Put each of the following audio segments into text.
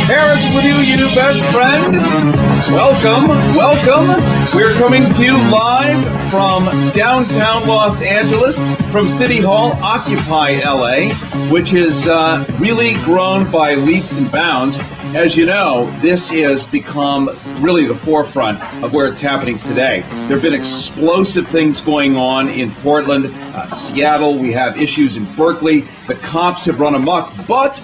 Harris with you best friend. Welcome. We're coming to you live from downtown Los Angeles, from City Hall, Occupy LA, which has really grown by leaps and bounds. As you know, this has become really the forefront of where it's happening today. There have been explosive things going on in Portland, Seattle. We have issues in Berkeley. The cops have run amok. But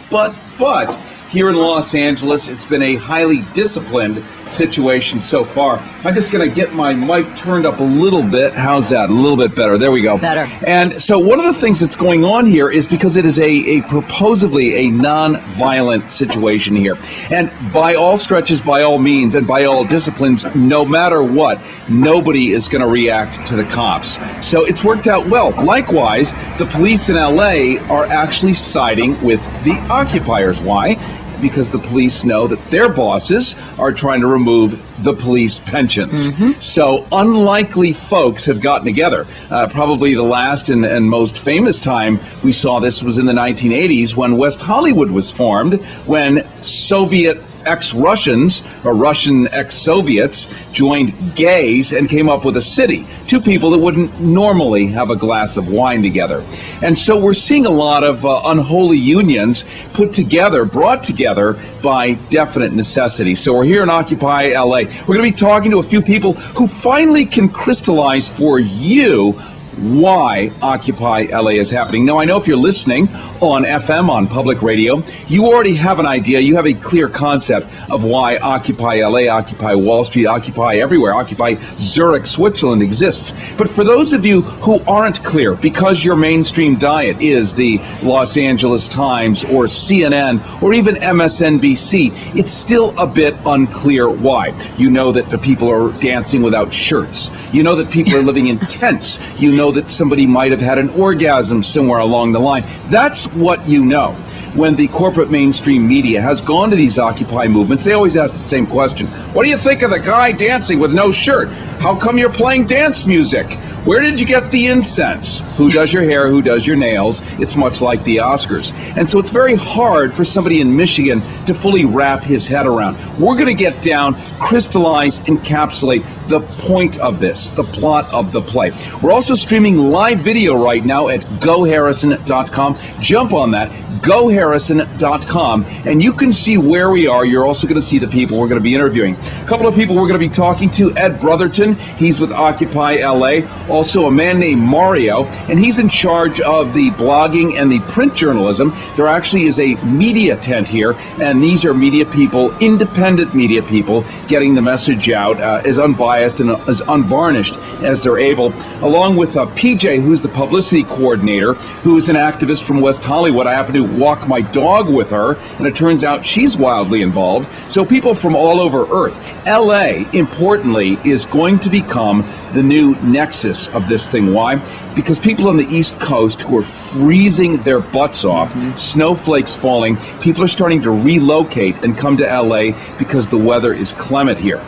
here in Los Angeles, it's been a highly disciplined situation so far. I'm just going to get my mic turned up a little bit. How's that? A little bit better. There we go. Better. And so one of the things that's going on here is because it is a proposedly a non-violent situation here. And by all stretches, by all means, and by all disciplines, no matter what, nobody is going to react to the cops. So it's worked out well. Likewise, the police in LA are actually siding with the occupiers. Why? Because the police know that their bosses are trying to remove the police pensions. So unlikely folks have gotten together. Probably the last and most famous time we saw this was in the 1980s when West Hollywood was formed, when Soviet ex-Russians or Russian ex-Soviets joined gays and came up with a city. Two people that wouldn't normally have a glass of wine together. And so we're seeing a lot of unholy unions put together, brought together by definite necessity. So we're here in Occupy LA. We're going to be talking to a few people who finally can crystallize for you why Occupy LA is happening. Now, I know if you're listening on FM, on public radio, you already have an idea. You have a clear concept of why Occupy LA, Occupy Wall Street, Occupy everywhere, Occupy Zurich, Switzerland exists. But for those of you who aren't clear, because your mainstream diet is the Los Angeles Times or CNN or even MSNBC, it's still a bit unclear why. You know that the people are dancing without shirts. You know that people are living in tents. You know that somebody might have had an orgasm somewhere along the line. That's what you know. When the corporate mainstream media has gone to these Occupy movements, they always ask the same question. What do you think of the guy dancing with no shirt? How come you're playing dance music? Where did you get the incense? Who does your hair? Who does your nails? It's much like the Oscars. And so it's very hard for somebody in Michigan to fully wrap his head around. We're going to get down, crystallize, encapsulate the point of this, the plot of the play. We're also streaming live video right now at GoHarrison.com. Jump on that. GoHarrison.com, and you can see where we are. You're also going to see the people we're going to be interviewing. A couple of people we're going to be talking to. Ed Brotherton, he's with Occupy LA. Also a man named Mario, and he's in charge of the blogging and the print journalism. There actually is a media tent here, and these are media people, independent media people, getting the message out as unbiased and as unvarnished as they're able, along with PJ, who's the publicity coordinator, who is an activist from West Hollywood. I happen to walk my dog with her, and it turns out she's wildly involved. So people from all over Earth. LA, importantly, is going to become the new nexus of this thing. Why? Because people on the East Coast who are freezing their butts off, snowflakes falling, people are starting to relocate and come to LA because the weather is clement here.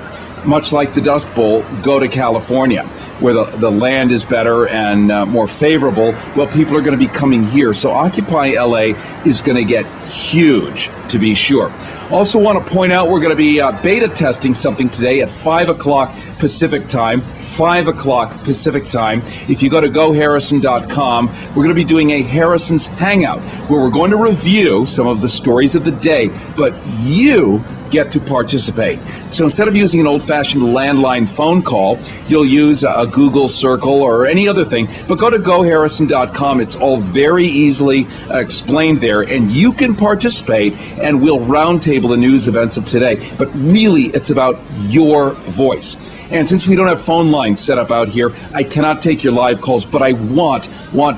Much like the Dust Bowl, go to California, where the land is better and more favorable. Well, people are going to be coming here. So Occupy LA is going to get huge, to be sure. Also want to point out we're going to be beta testing something today at 5 o'clock Pacific time. 5 o'clock Pacific time. If you go to GoHarrison.com, we're going to be doing a Harrison's Hangout, where we're going to review some of the stories of the day, but you get to participate. So instead of using an old-fashioned landline phone call, you'll use a Google Circle or any other thing, but go to GoHarrison.com. It's all very easily explained there, and you can participate, and we'll roundtable the news events of today. But really, it's about your voice. And since we don't have phone lines set up out here, I cannot take your live calls, but I want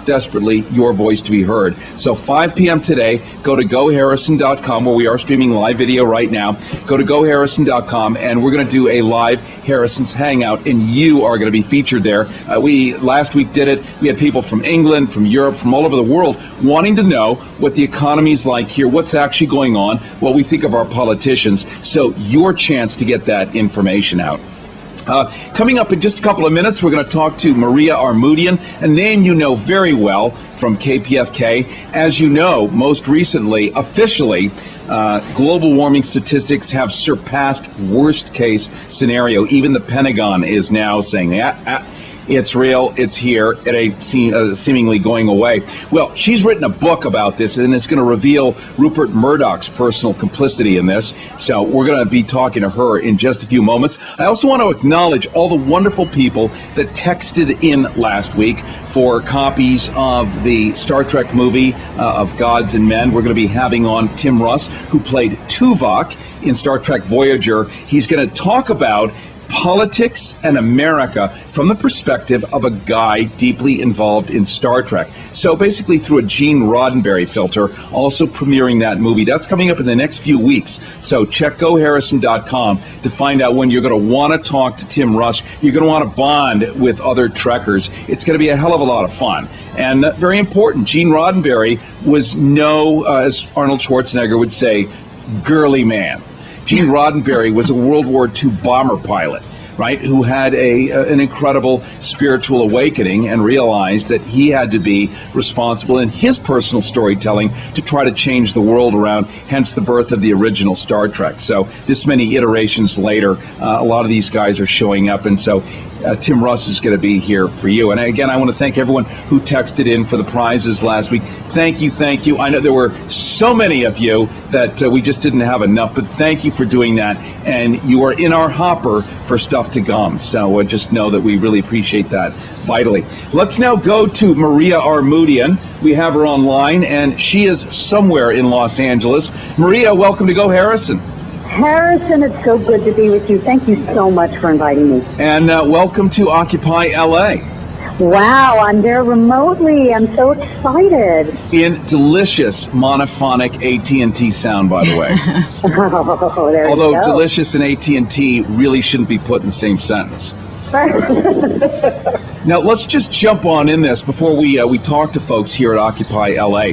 desperately your voice to be heard. So 5 p.m. today, go to GoHarrison.com, where we are streaming live video right now. Go to GoHarrison.com, and we're going to do a live Harrison's Hangout, and you are going to be featured there. We last week did it. We had people from England, from Europe, from all over the world wanting to know what the economy is like here, what's actually going on, what we think of our politicians. So your chance to get that information out. Coming up in just a couple of minutes, we're going to talk to Maria Armoudian, a name you know very well from KPFK. As you know, most recently, officially, global warming statistics have surpassed worst-case scenario. Even the Pentagon is now saying, it's real, it's here, it ain't seemingly going away. Well, she's written a book about this, and it's going to reveal Rupert Murdoch's personal complicity in this. So we're going to be talking to her in just a few moments. I also want to acknowledge all the wonderful people that texted in last week for copies of the Star Trek movie of Gods and Men. We're going to be having on Tim Russ, who played Tuvok in Star Trek Voyager. He's going to talk about politics and America from the perspective of a guy deeply involved in Star Trek. So basically through a Gene Roddenberry filter, also premiering that movie. That's coming up in the next few weeks. So check GoHarrison.com to find out when you're going to want to talk to Tim Russ. You're going to want to bond with other Trekkers. It's going to be a hell of a lot of fun. And very important, Gene Roddenberry was as Arnold Schwarzenegger would say, girly man. Gene Roddenberry was a World War II bomber pilot, right, who had an incredible spiritual awakening and realized that he had to be responsible in his personal storytelling to try to change the world around, hence the birth of the original Star Trek. So this many iterations later, a lot of these guys are showing up, and so Tim Russ is going to be here for you. And again, I want to thank everyone who texted in for the prizes last week. Thank you. I know there were so many of you that we just didn't have enough, but thank you for doing that. And you are in our hopper for stuff to come. So just know that we really appreciate that vitally. Let's now go to Maria Armoudian. We have her online, and she is somewhere in Los Angeles. Maria, welcome to Go Harrison. Harrison, it's so good to be with you. Thank you so much for inviting me. And welcome to Occupy LA. Wow, I'm there remotely. I'm so excited. In delicious monophonic AT&T sound, by the way. Oh, there Although you go. delicious and AT&T really shouldn't be put in the same sentence. Now, let's just jump on in this before we talk to folks here at Occupy LA.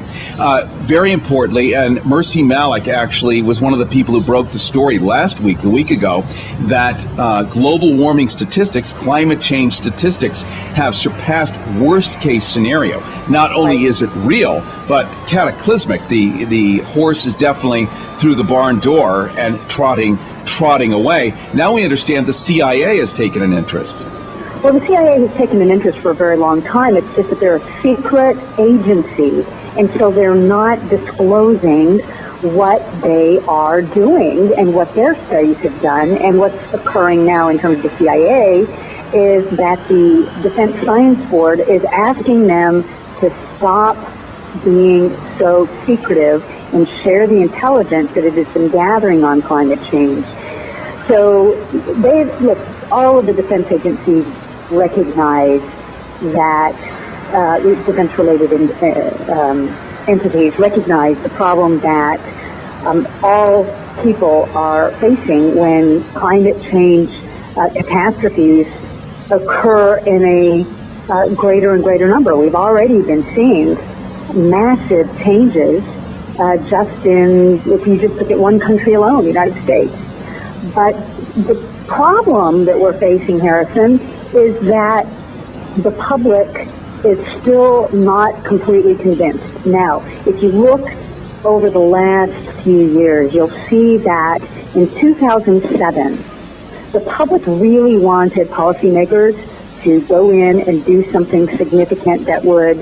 Very importantly, and Mercy Malik actually was one of the people who broke the story a week ago, that global warming statistics, climate change statistics, have surpassed worst-case scenario. Not only is it real, but cataclysmic. The horse is definitely through the barn door and trotting away. Now we understand the CIA has taken an interest. Well, the CIA has taken an interest for a very long time. It's just that they're a secret agency, and so they're not disclosing what they are doing and what their studies have done. And what's occurring now in terms of the CIA is that the Defense Science Board is asking them to stop being so secretive and share the intelligence that it has been gathering on climate change. So all of the defense agencies recognize that defense-related entities recognize the problem that all people are facing when climate change catastrophes occur in a greater and greater number. We've already been seeing massive changes just if you just look at one country alone, the United States. But the problem that we're facing, Harrison, is that the public is still not completely convinced. Now, if you look over the last few years, you'll see that in 2007, the public really wanted policymakers to go in and do something significant that would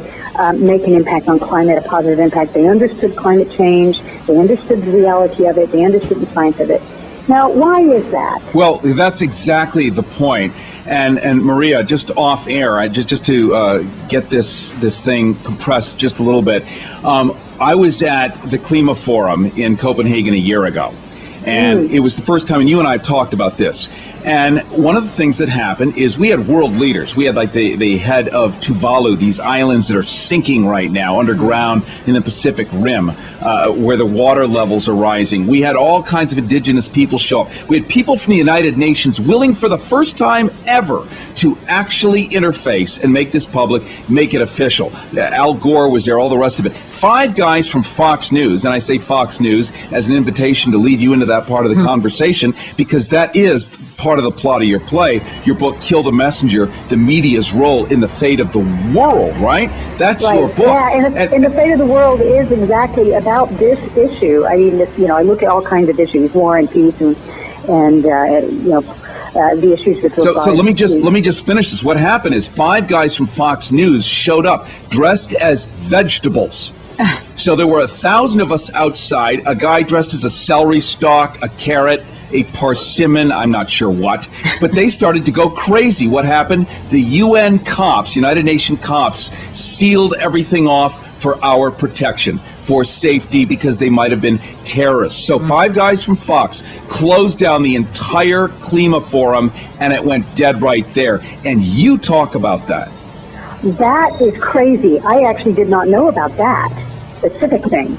make an impact on climate, a positive impact. They understood climate change. They understood the reality of it. They understood the science of it. Now, why is that? Well, that's exactly the point. And Maria, just off air, just to get this thing compressed just a little bit, I was at the Klima Forum in Copenhagen a year ago. And it was the first time, and you and I have talked about this. And one of the things that happened is we had world leaders. We had like the head of Tuvalu, these islands that are sinking right now underground in the Pacific Rim, where the water levels are rising. We had all kinds of indigenous people show up. We had people from the United Nations willing for the first time ever to actually interface and make this public, make it official. Al Gore was there, all the rest of it. 5 guys from Fox News, and I say Fox News as an invitation to lead you into that part of the conversation, because that is part of the plot of your play, your book, Kill the Messenger, the media's role in the fate of the world, right? That's right. your book. Yeah, and the fate of the world is exactly about this issue. I mean, I look at all kinds of issues, war and peace, and the issues with so let me just finish this. What happened is 5 guys from Fox News showed up dressed as vegetables. So there were 1,000 of us outside, a guy dressed as a celery stalk, a carrot, a persimmon, I'm not sure what, but they started to go crazy. What happened? The UN cops, United Nations cops, sealed everything off for our protection, for safety, because they might have been terrorists. So 5 guys from Fox closed down the entire Klima Forum, and it went dead right there. And you talk about that. That is crazy. I actually did not know about that specific thing.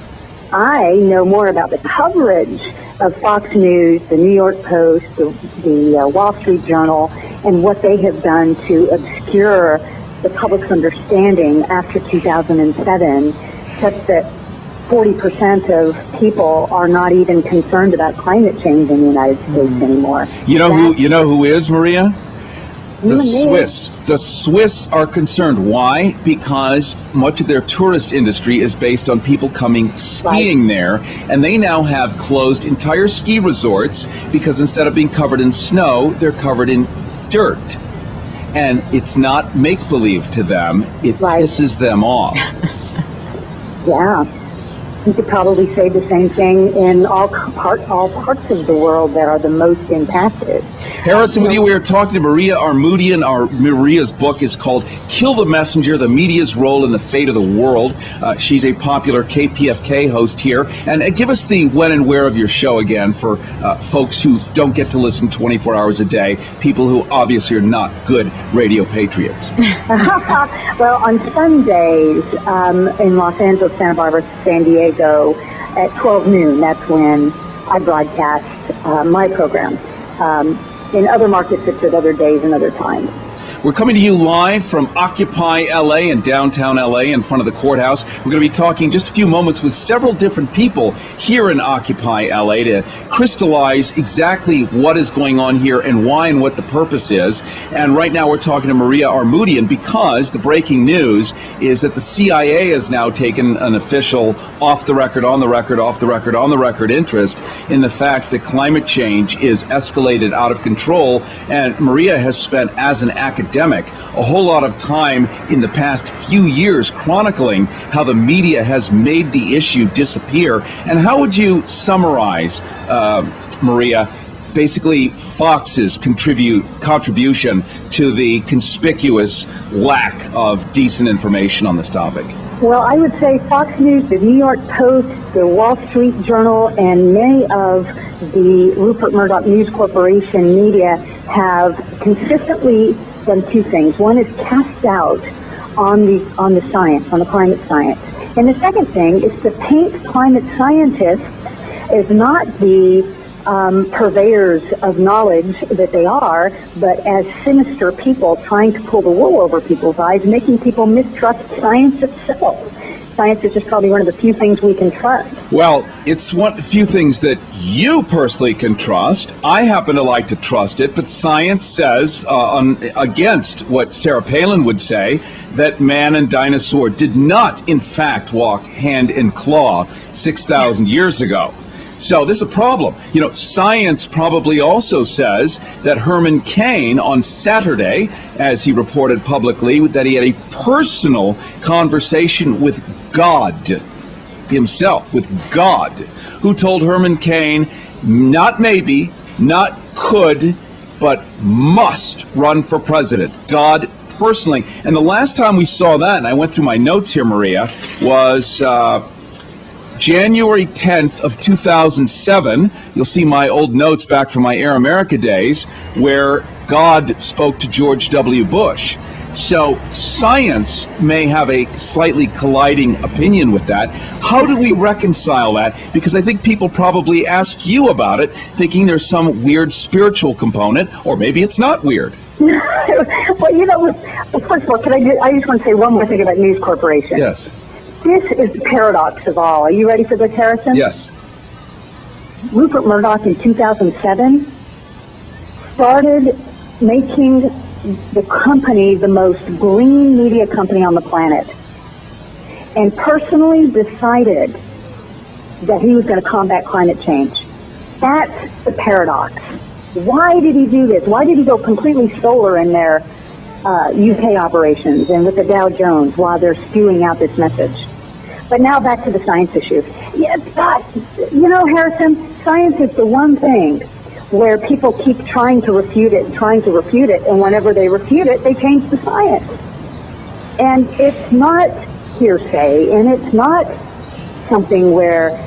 I know more about the coverage of Fox News, the New York Post, the Wall Street Journal, and what they have done to obscure the public's understanding after 2007, such that 40% of people are not even concerned about climate change in the United States anymore. You know who is, Maria? The Swiss. The Swiss are concerned. Why? Because much of their tourist industry is based on people coming skiing there, and they now have closed entire ski resorts because instead of being covered in snow, they're covered in dirt. And it's not make-believe to them. It pisses them off. Yeah. You could probably say the same thing in all parts of the world that are the most impacted. Harrison, with you, we are talking to Maria Armoudian. Maria's book is called Kill the Messenger, the Media's Role in the Fate of the World. She's a popular KPFK host here. And give us the when and where of your show again for folks who don't get to listen 24 hours a day, people who obviously are not good radio patriots. Well, on Sundays in Los Angeles, Santa Barbara, San Diego, at 12 noon, that's when I broadcast my program. In other markets, it's at other days and other times. We're coming to you live from Occupy LA in downtown LA in front of the courthouse. We're going to be talking just a few moments with several different people here in Occupy LA to crystallize exactly what is going on here and why and what the purpose is. And right now we're talking to Maria Armoudian because the breaking news is that the CIA has now taken an official off-the-record, on-the-record, off-the-record, on-the-record interest in the fact that climate change is escalated out of control. And Maria has spent, as an academic, a whole lot of time in the past few years chronicling how the media has made the issue disappear. And how would you summarize, Maria, basically Fox's contribution to the conspicuous lack of decent information on this topic? Well, I would say Fox News, the New York Post, the Wall Street Journal, and many of the Rupert Murdoch News Corporation media have consistently done 2 things. One is cast doubt on the science, on the climate science. And the second thing is to paint climate scientists as not the purveyors of knowledge that they are, but as sinister people trying to pull the wool over people's eyes, making people mistrust science itself. Science is just probably one of the few things we can trust. Well, it's one few things that you personally can trust. I happen to like to trust it, but science says, against what Sarah Palin would say, that man and dinosaur did not, in fact, walk hand in claw 6,000 years ago. So this is a problem. You know, science probably also says that Herman Cain on Saturday, as he reported publicly, that he had a personal conversation with God himself, with God, who told Herman Cain, not maybe, not could, but must run for president. God personally. And the last time we saw that, and I went through my notes here, Maria, was January 10th of 2007. You'll see my old notes back from my Air America days where God spoke to George W. Bush. So science may have a slightly colliding opinion with that. How do we reconcile that? Because I think people probably ask you about it, thinking there's some weird spiritual component, or maybe it's not weird. Well, you know, first of all, I just want to say one more thing about News Corporation. Yes. This is the paradox of all. Are you ready for this, Harrison? Yes. Rupert Murdoch in 2007 started making the company the most green media company on the planet, and personally decided that he was going to combat climate change. That's the paradox. Why did he do this? Why did he go completely solar in their UK operations and with the Dow Jones while they're spewing out this message? But now back to the science issue. Yeah, Harrison, science is the one thing where people keep trying to refute it, and whenever they refute it, they change the science. And it's not hearsay, and it's not something where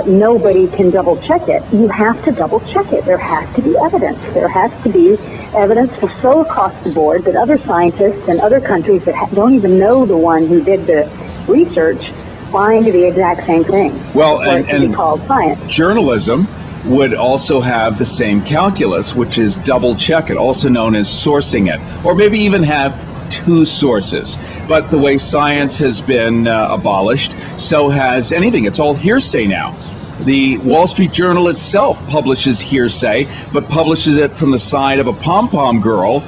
nobody can double-check it. You have to double-check it. There has to be evidence. There has to be evidence for so across the board that other scientists and other countries that don't even know the one who did the research find the exact same thing. Well, and called science. Journalism would also have the same calculus, which is double-check it, also known as sourcing it, or maybe even have two sources. But the way science has been abolished, so has anything. It's all hearsay now. The Wall Street Journal itself publishes hearsay, but publishes it from the side of a pom-pom girl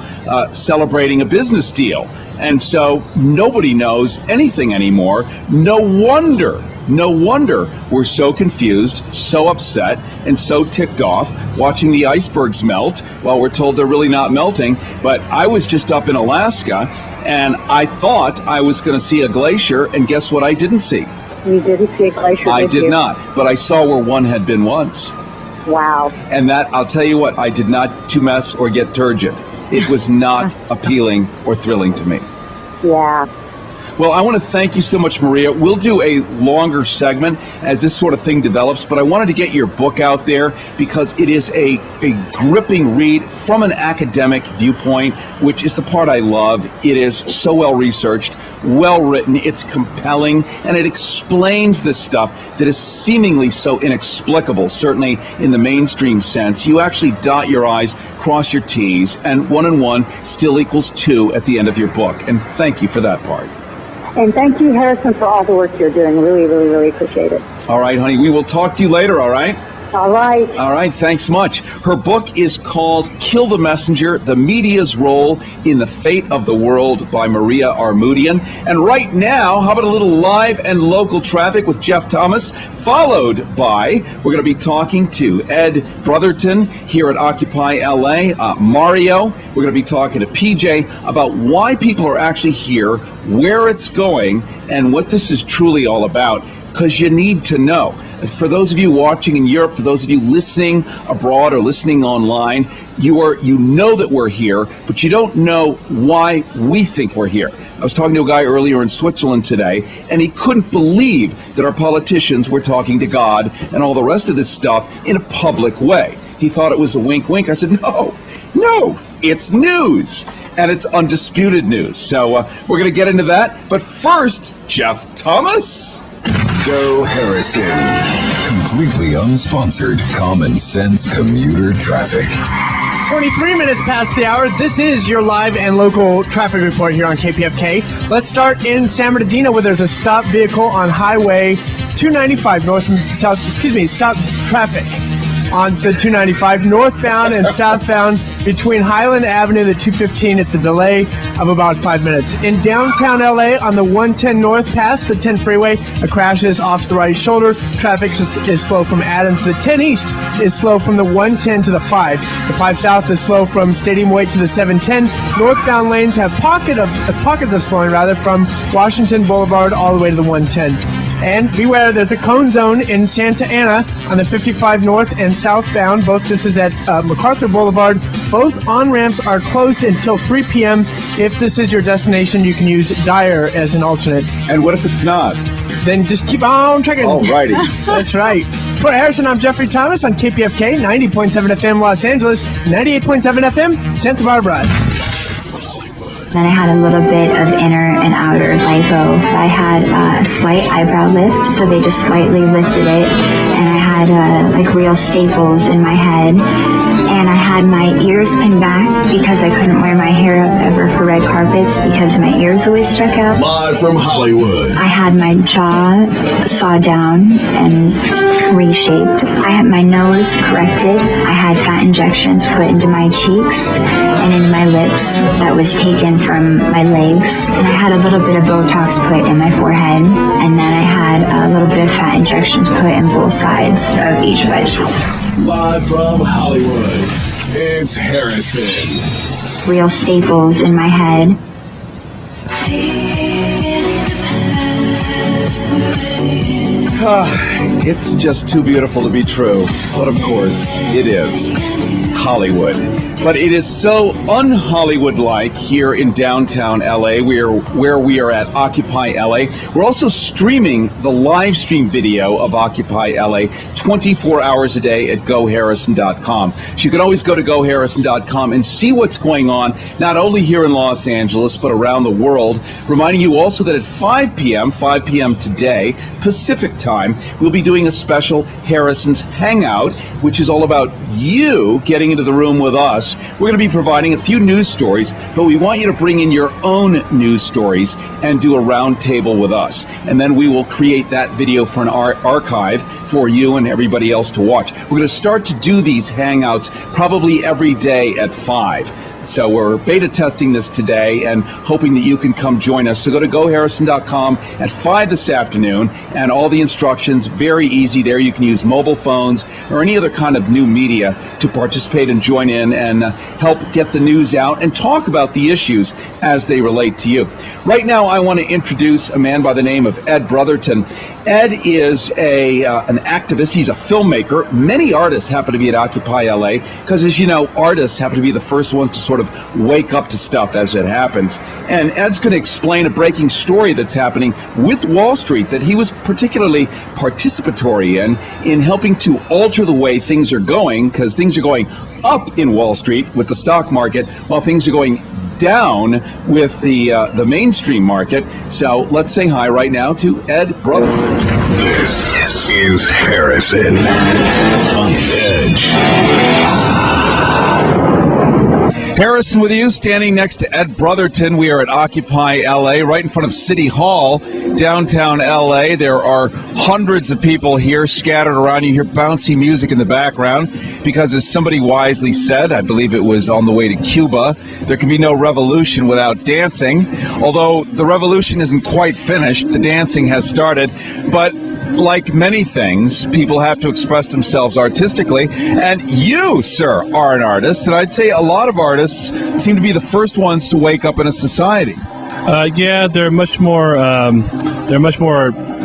celebrating a business deal. And so nobody knows anything anymore. No wonder we're so confused, so upset, and so ticked off watching the icebergs melt while we're told they're really not melting. But I was just up in Alaska, and I thought I was going to see a glacier, and guess what I didn't see? You didn't see a glacier, I did not, but I saw where one had been once. Wow. And that, I'll tell you what, I did not to mess or get turgid. It was not appealing or thrilling to me. Yeah. Well, I want to thank you so much, Maria. We'll do a longer segment as this sort of thing develops, but I wanted to get your book out there because it is a gripping read from an academic viewpoint, which is the part I love. It is so well researched, well written, it's compelling, and it explains this stuff that is seemingly so inexplicable, certainly in the mainstream sense. You actually dot your I's, cross your T's, and 1 and 1 still equals 2 at the end of your book. And thank you for that part. And thank you, Harrison, for all the work you're doing. Really, really, really appreciate it. All right, honey. We will talk to you later, all right? All right. All right, thanks much. Her book is called Kill the Messenger, The Media's Role in the Fate of the World by Maria Armoudian. And right now, how about a little live and local traffic with Jeff Thomas, followed by, we're going to be talking to Ed Brotherton here at Occupy LA, Mario. We're going to be talking to PJ about why people are actually here, where it's going, and what this is truly all about, because you need to know. For those of you watching in Europe, for those of you listening abroad or listening online, you know that we're here, but you don't know why we think we're here. I was talking to a guy earlier in Switzerland today, and he couldn't believe that our politicians were talking to God and all the rest of this stuff in a public way. He thought it was a wink-wink. I said, no, it's news, and it's undisputed news. So we're going to get into that. But first, Jeff Thomas. GoHarrison. Completely unsponsored, common sense commuter traffic. 23 minutes past the hour. This is your live and local traffic report here on KPFK. Let's start in San Bernardino, where there's a stopped vehicle on Highway 295 north and south. Stop traffic on the 295 northbound and southbound between Highland Avenue and the 215. It's a delay of about 5 minutes. In downtown LA on the 110 north past the 10 freeway, a crash is off to the right shoulder. Traffic is slow from Adams. The 10 east is slow from the 110 to the 5. The 5 south is slow from Stadium Way to the 710. Northbound lanes have pockets of slowing from Washington Boulevard all the way to the 110. And beware, there's a cone zone in Santa Ana on the 55 north and southbound. Both this is at MacArthur Boulevard. Both on-ramps are closed until 3 p.m. If this is your destination, you can use Dyer as an alternate. And what if it's not? Then just keep on trucking. All righty. That's right. For Harrison, I'm Jeffrey Thomas on KPFK, 90.7 FM Los Angeles, 98.7 FM Santa Barbara. Then I had a little bit of inner and outer lipo. I had a slight eyebrow lift, so they just slightly lifted it, and I had real staples in my head. and I had my ears pinned back because I couldn't wear my hair up ever for red carpets because my ears always stuck out. Live from Hollywood. I had my jaw sawed down and reshaped. I had my nose corrected. I had fat injections put into my cheeks and into my lips that was taken from my legs. And I had a little bit of Botox put in my forehead. And then I had a little bit of fat injections put in both sides of each wedge. Live from Hollywood. It's Harrison. Real staples in my head. It's just too beautiful to be true. But of course, it is Hollywood. But it is so un-Hollywood-like here in downtown LA, where we are at Occupy LA. We're also streaming the live stream video of Occupy LA 24 hours a day at GoHarrison.com. So you can always go to GoHarrison.com and see what's going on, not only here in Los Angeles, but around the world. Reminding you also that at 5 p.m. today, Pacific time, we'll be doing a special Harrison's Hangout, which is all about you getting into the room with us. We're going to be providing a few news stories, but we want you to bring in your own news stories and do a round table with us. And then we will create that video for an archive for you and everybody else to watch. We're going to start to do these Hangouts probably every day at 5. So we're beta testing this today and hoping that you can come join us. So go to GoHarrison.com at 5 this afternoon, and all the instructions, very easy there. You can use mobile phones or any other kind of new media to participate and join in and help get the news out and talk about the issues as they relate to you. Right now, I want to introduce a man by the name of Ed Brotherton. Ed is an activist. He's a filmmaker. Many artists happen to be at Occupy LA because, as you know, artists happen to be the first ones to sort of wake up to stuff as it happens. And Ed's going to explain a breaking story that's happening with Wall Street that he was particularly participatory in helping to alter the way things are going, because things are going up in Wall Street with the stock market while things are going down with the mainstream market. So let's say hi right now to Ed Brotherton. This is Harrison on Edge. Harrison with you, standing next to Ed Brotherton. We are at Occupy LA, right in front of City Hall, downtown LA. There are hundreds of people here scattered around. You hear bouncy music in the background because, as somebody wisely said, I believe it was on the way to Cuba, there can be no revolution without dancing. Although the revolution isn't quite finished, the dancing has started. But like many things, people have to express themselves artistically, and you, sir, are an artist, and I'd say a lot of artists seem to be the first ones to wake up in a society. Yeah, they're much more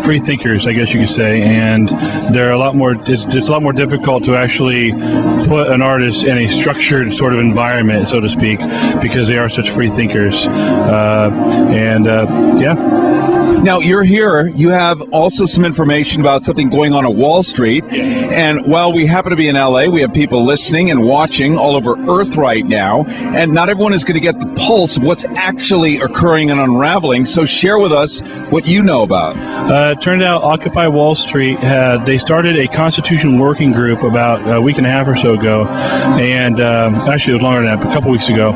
free thinkers, I guess you could say, and they're a lot more. It's a lot more difficult to actually put an artist in a structured sort of environment, so to speak, because they are such free thinkers. Yeah. Now, you're here. You have also some information about something going on at Wall Street. And while we happen to be in LA, we have people listening and watching all over Earth right now. And not everyone is going to get the pulse of what's actually occurring and unraveling. So share with us what you know about. It turned out Occupy Wall Street, they started a Constitution working group about a week and a half or so ago. And actually, it was longer than that, a couple weeks ago.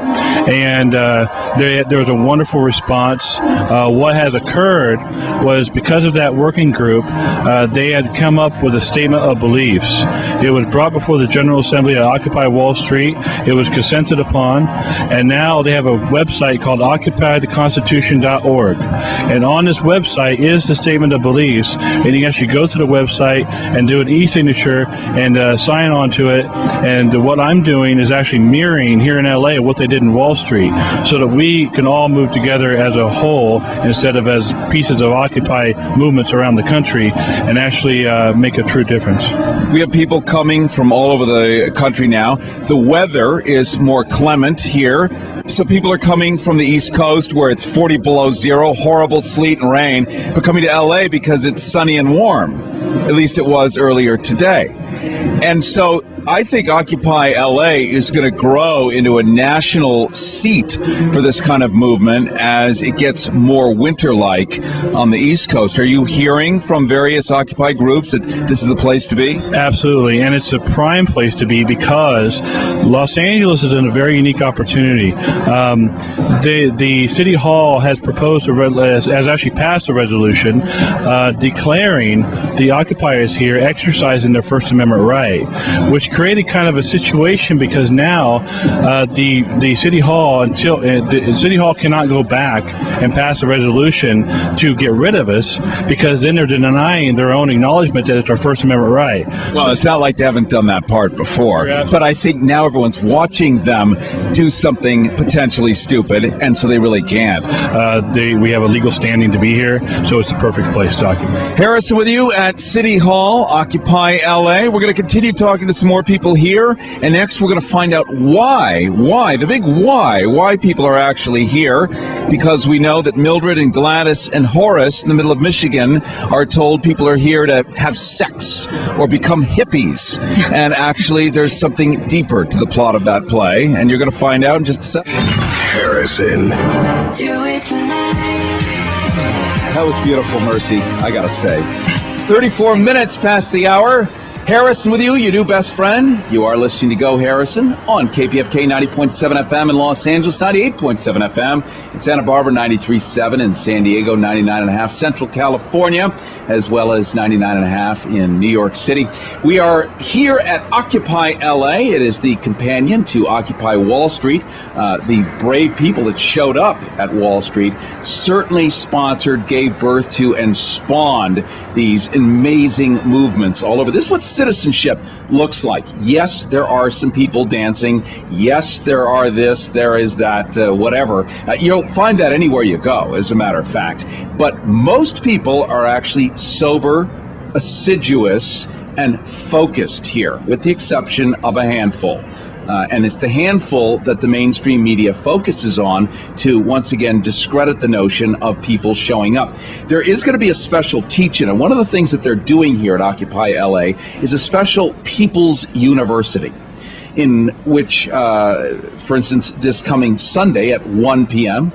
And there was a wonderful response. What has occurred was, because of that working group, they had come up with a statement of beliefs. It was brought before the General Assembly at Occupy Wall Street. It was consented upon, and now they have a website called occupytheconstitution.org. And on this website is the statement of beliefs, and you can actually go to the website and do an e-signature and sign on to it. And what I'm doing is actually mirroring here in LA what they did in Wall Street, so that we can all move together as a whole instead of as pieces of Occupy movements around the country, and actually make a true difference. We have people coming from all over the country now. The weather is more clement here, so people are coming from the East Coast where it's 40 below zero, horrible sleet and rain, but coming to LA because it's sunny and warm. At least it was earlier today. And so I think Occupy LA is going to grow into a national seat for this kind of movement as it gets more winter-like on the East Coast. Are you hearing from various Occupy groups that this is the place to be? Absolutely, and it's a prime place to be because Los Angeles is in a very unique opportunity. The City Hall has proposed, has actually passed a resolution declaring the occupiers here exercising their First Amendment right, which created kind of a situation because now the City Hall the City Hall cannot go back and pass a resolution to get rid of us because then they're denying their own acknowledgement that it's our First Amendment right. Well, it's not like they haven't done that part before, but I think now everyone's watching them do something potentially stupid, and so they really can't. We have a legal standing to be here, so it's the perfect place to occupy. Harrison with you at City Hall, Occupy LA. We're going to continue talking to some more people here, and next we're going to find out why, the big why people are actually here, because we know that Mildred and Gladys and Horace in the middle of Michigan are told people are here to have sex or become hippies, and actually there's something deeper to the plot of that play, and you're going to find out in just a second. Harrison. Do it tonight. That was beautiful, Mercy, I gotta say. 34 minutes past the hour. Harrison with you, your new best friend. You are listening to Go Harrison on KPFK 90.7 FM in Los Angeles, 98.7 FM in Santa Barbara, 93.7 in San Diego, 99.5 Central California, as well as 99.5 in New York City. We are here at Occupy LA. It is the companion to Occupy Wall Street. The brave people that showed up at Wall Street certainly sponsored, gave birth to, and spawned these amazing movements all over. This is what citizenship looks like. Yes, there are some people dancing. Yes, there are this, there is that, whatever. You'll find that anywhere you go, as a matter of fact. But most people are actually sober, assiduous, and focused here, with the exception of a handful. And it's the handful that the mainstream media focuses on to, once again, discredit the notion of people showing up. There is going to be a special teach-in, and one of the things that they're doing here at Occupy LA is a special People's University, in which, for instance, this coming Sunday at 1 p.m.,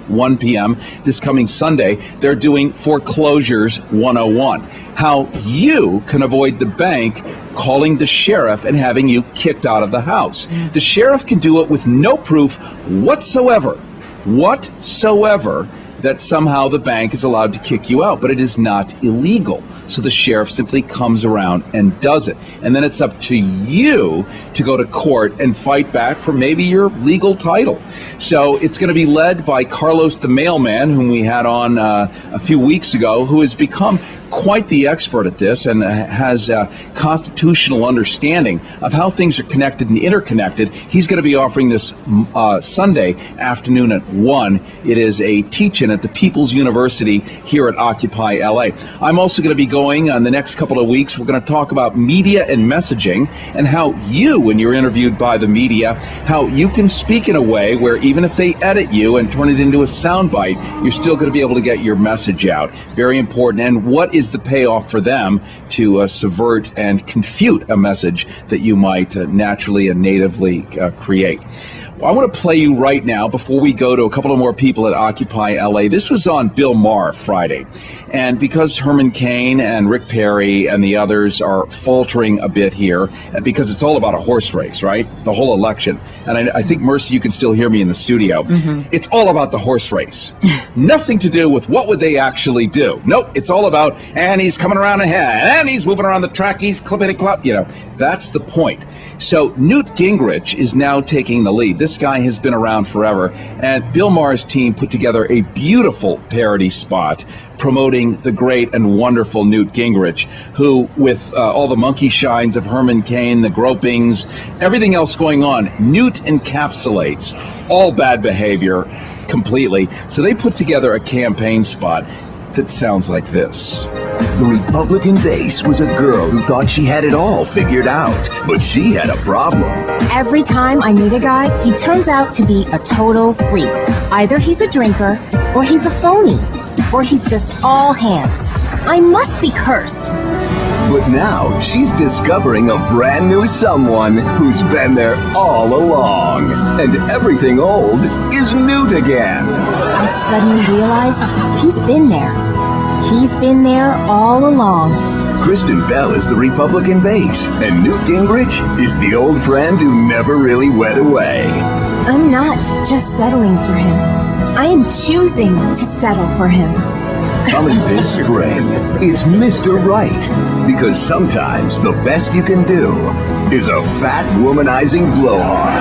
this coming Sunday, they're doing Foreclosures 101. How you can avoid the bank calling the sheriff and having you kicked out of the house. The sheriff can do it with no proof whatsoever that somehow the bank is allowed to kick you out, but it is not illegal. So the sheriff simply comes around and does it. And then it's up to you to go to court and fight back for maybe your legal title. So it's going to be led by Carlos the Mailman, whom we had on a few weeks ago, who has become quite the expert at this and has a constitutional understanding of how things are connected and interconnected. He's going to be offering this Sunday afternoon at 1. It is a teach-in at the People's University here at Occupy LA. I'm also going to be going on the next couple of weeks. We're going to talk about media and messaging and how you, when you're interviewed by the media, how you can speak in a way where even if they edit you and turn it into a soundbite, you're still going to be able to get your message out. Very important. And what is the payoff for them to subvert and confute a message that you might naturally and natively create? Well, I want to play you right now, before we go to a couple of more people at Occupy LA. This was on Bill Maher Friday. And because Herman Cain and Rick Perry and the others are faltering a bit here, because it's all about a horse race, right? The whole election. And I think, Mercy, you can still hear me in the studio. Mm-hmm. It's all about the horse race. Nothing to do with what would they actually do. Nope, it's all about, and he's coming around ahead, and he's moving around the track, he's clippity-clop, that's the point. So Newt Gingrich is now taking the lead. This guy has been around forever, and Bill Maher's team put together a beautiful parody spot promoting the great and wonderful Newt Gingrich, who, with all the monkey shines of Herman Cain, the gropings, everything else going on, Newt encapsulates all bad behavior completely. So they put together a campaign spot that sounds like this. The Republican base was a girl who thought she had it all figured out, but she had a problem. Every time I meet a guy, he turns out to be a total creep. Either he's a drinker, or he's a phony, or he's just all hands. I must be cursed. But now she's discovering a brand new someone who's been there all along. And everything old is new again. I suddenly realized he's been there. He's been there all along. Kristen Bell is the Republican base, and Newt Gingrich is the old friend who never really went away. I'm not just settling for him. I am choosing to settle for him. Coming this spring, it's Mr. Right. Because sometimes the best you can do is a fat, womanizing blowhard.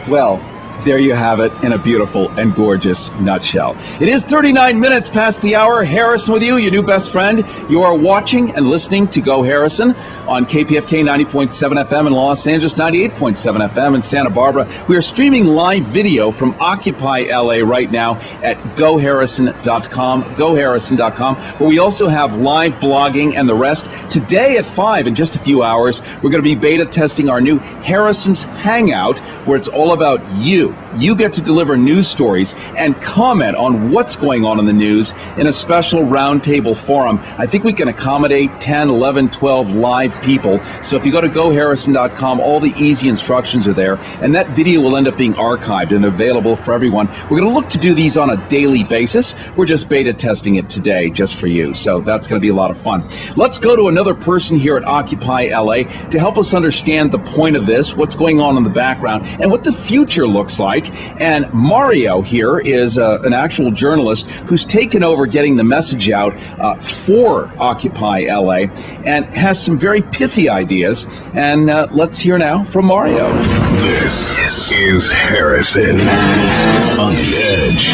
Well, there you have it in a beautiful and gorgeous nutshell. It is 39 minutes past the hour. Harrison with you, your new best friend. You are watching and listening to Go Harrison on KPFK 90.7 FM in Los Angeles, 98.7 FM in Santa Barbara. We are streaming live video from Occupy LA right now at GoHarrison.com, GoHarrison.com, where we also have live blogging and the rest. Today at 5, in just a few hours, we're going to be beta testing our new Harrison's Hangout, where it's all about you. You get to deliver news stories and comment on what's going on in the news in a special roundtable forum. I think we can accommodate 10, 11, 12 live people. So if you go to GoHarrison.com, all the easy instructions are there, and that video will end up being archived and available for everyone. We're going to look to do these on a daily basis. We're just beta testing it today just for you. So that's going to be a lot of fun. Let's go to another person here at Occupy LA to help us understand the point of this, what's going on in the background, and what the future looks like. And Mario here is an actual journalist who's taken over getting the message out for Occupy LA and has some very pithy ideas. And let's hear now from Mario. This is Harrison on the Edge.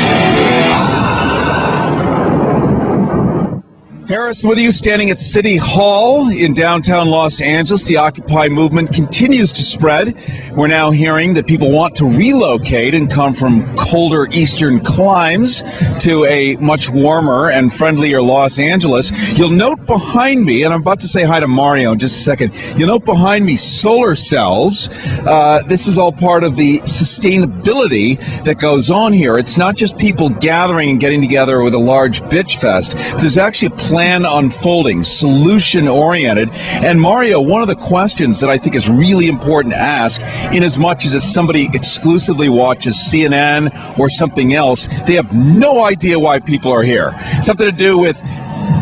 Harrison with you, standing at City Hall in downtown Los Angeles. The Occupy movement continues to spread. We're now hearing that people want to relocate and come from colder eastern climes to a much warmer and friendlier Los Angeles. You'll note behind me, and I'm about to say hi to Mario in just a second, you'll note behind me solar cells. This is all part of the sustainability that goes on here. It's not just people gathering and getting together with a large bitch fest. There's actually a plan unfolding, solution-oriented. And Mario, one of the questions that I think is really important to ask, in as much as if somebody exclusively watches CNN or something else, they have no idea why people are here. Something to do with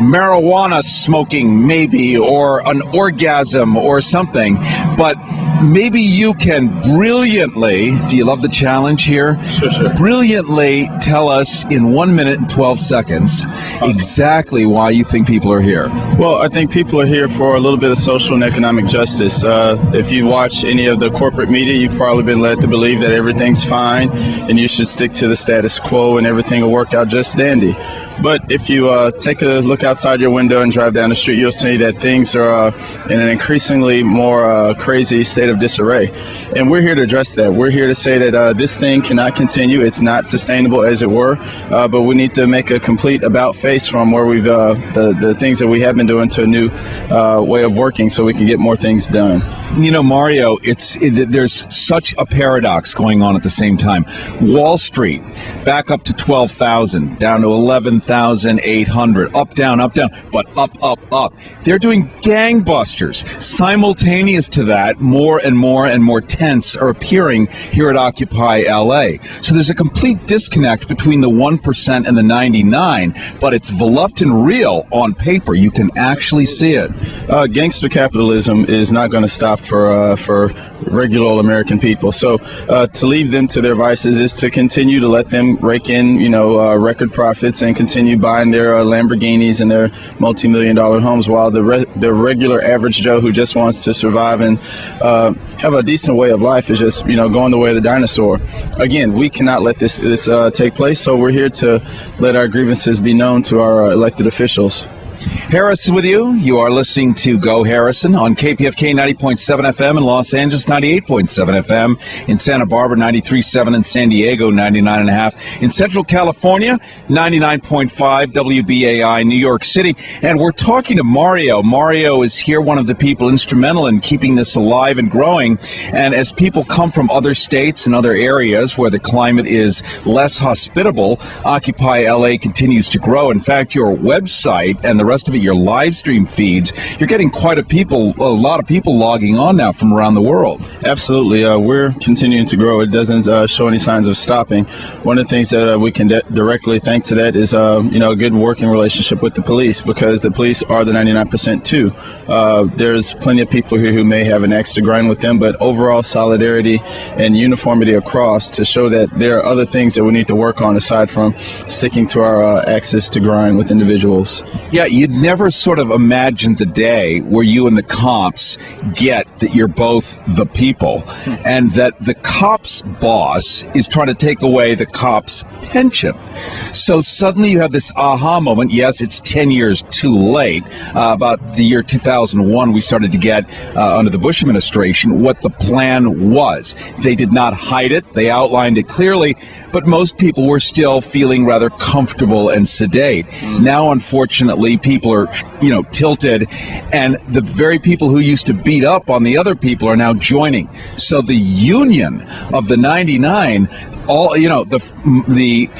marijuana smoking, maybe, or an orgasm or something. But maybe you can brilliantly, do you love the challenge here? Sure. Brilliantly tell us in 1 minute and 12 seconds exactly why you think people are here. Well, I think people are here for a little bit of social and economic justice. If you watch any of the corporate media, you've probably been led to believe that everything's fine and you should stick to the status quo and everything will work out just dandy. But if you take a look outside your window and drive down the street, you'll see that things are in an increasingly more crazy state of disarray. And we're here to address that. We're here to say that this thing cannot continue. It's not sustainable, as it were. But we need to make a complete about face from where we've the things that we have been doing to a new way of working, so we can get more things done. You know, Mario, there's such a paradox going on at the same time. Wall Street, back up to 12,000, down to 11,800, up, down, but up. They're doing gangbusters. Simultaneous to that, more and more tents are appearing here at Occupy LA. So there's a complete disconnect between the 1% and the 99, but it's voluptuous and real on paper. You can actually see it. Gangster capitalism is not going to stop for regular old American people. So to leave them to their vices is to continue to let them rake in, record profits and continue buying their Lamborghinis and their multi-million-dollar homes, while the regular average Joe who just wants to survive and have a decent way of life is just, going the way of the dinosaur. Again, we cannot let this take place, so we're here to let our grievances be known to our elected officials. Harris with you. You are listening to GoHarrison on KPFK 90.7 FM in Los Angeles, 98.7 FM in Santa Barbara, 93.7 in San Diego, 99.5 in Central California, 99.5 WBAI New York City. And we're talking to Mario. Mario is here, one of the people instrumental in keeping this alive and growing. And as people come from other states and other areas where the climate is less hospitable, Occupy LA continues to grow. In fact, your website and the rest of it, your live stream feeds, you're getting quite a lot of people logging on now from around the world. Absolutely. We're continuing to grow. It doesn't show any signs of stopping. One of the things that we can directly thank to that is, a good working relationship with the police, because the police are the 99% too. There's plenty of people here who may have an axe to grind with them, but overall solidarity and uniformity across to show that there are other things that we need to work on aside from sticking to our axes to grind with individuals. Yeah, you'd never sort of imagine the day where you and the cops get that you're both the people, and that the cop's boss is trying to take away the cop's pension. So suddenly you have this aha moment. Yes, it's 10 years too late. About the year 2001, we started to get, under the Bush administration, what the plan was. They did not hide it. They outlined it clearly, but most people were still feeling rather comfortable and sedate. Now, unfortunately, people are, tilted, and the very people who used to beat up on the other people are now joining. So the union of the 99, the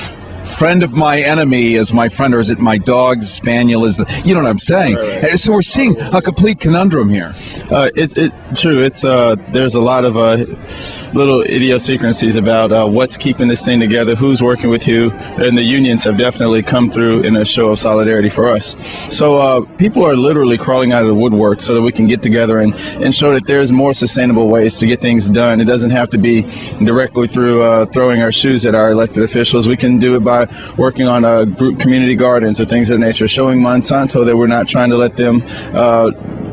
friend of my enemy is my friend, or is it my dog's spaniel is the, you know what I'm saying? Right. So we're seeing a complete conundrum here. It's true. It's there's a lot of little idiosyncrasies about what's keeping this thing together, who's working with who, and the unions have definitely come through in a show of solidarity for us. So people are literally crawling out of the woodwork so that we can get together and show that there's more sustainable ways to get things done. It doesn't have to be directly through throwing our shoes at our elected officials. We can do it by working on group community gardens or things of that nature, showing Monsanto that we're not trying to let them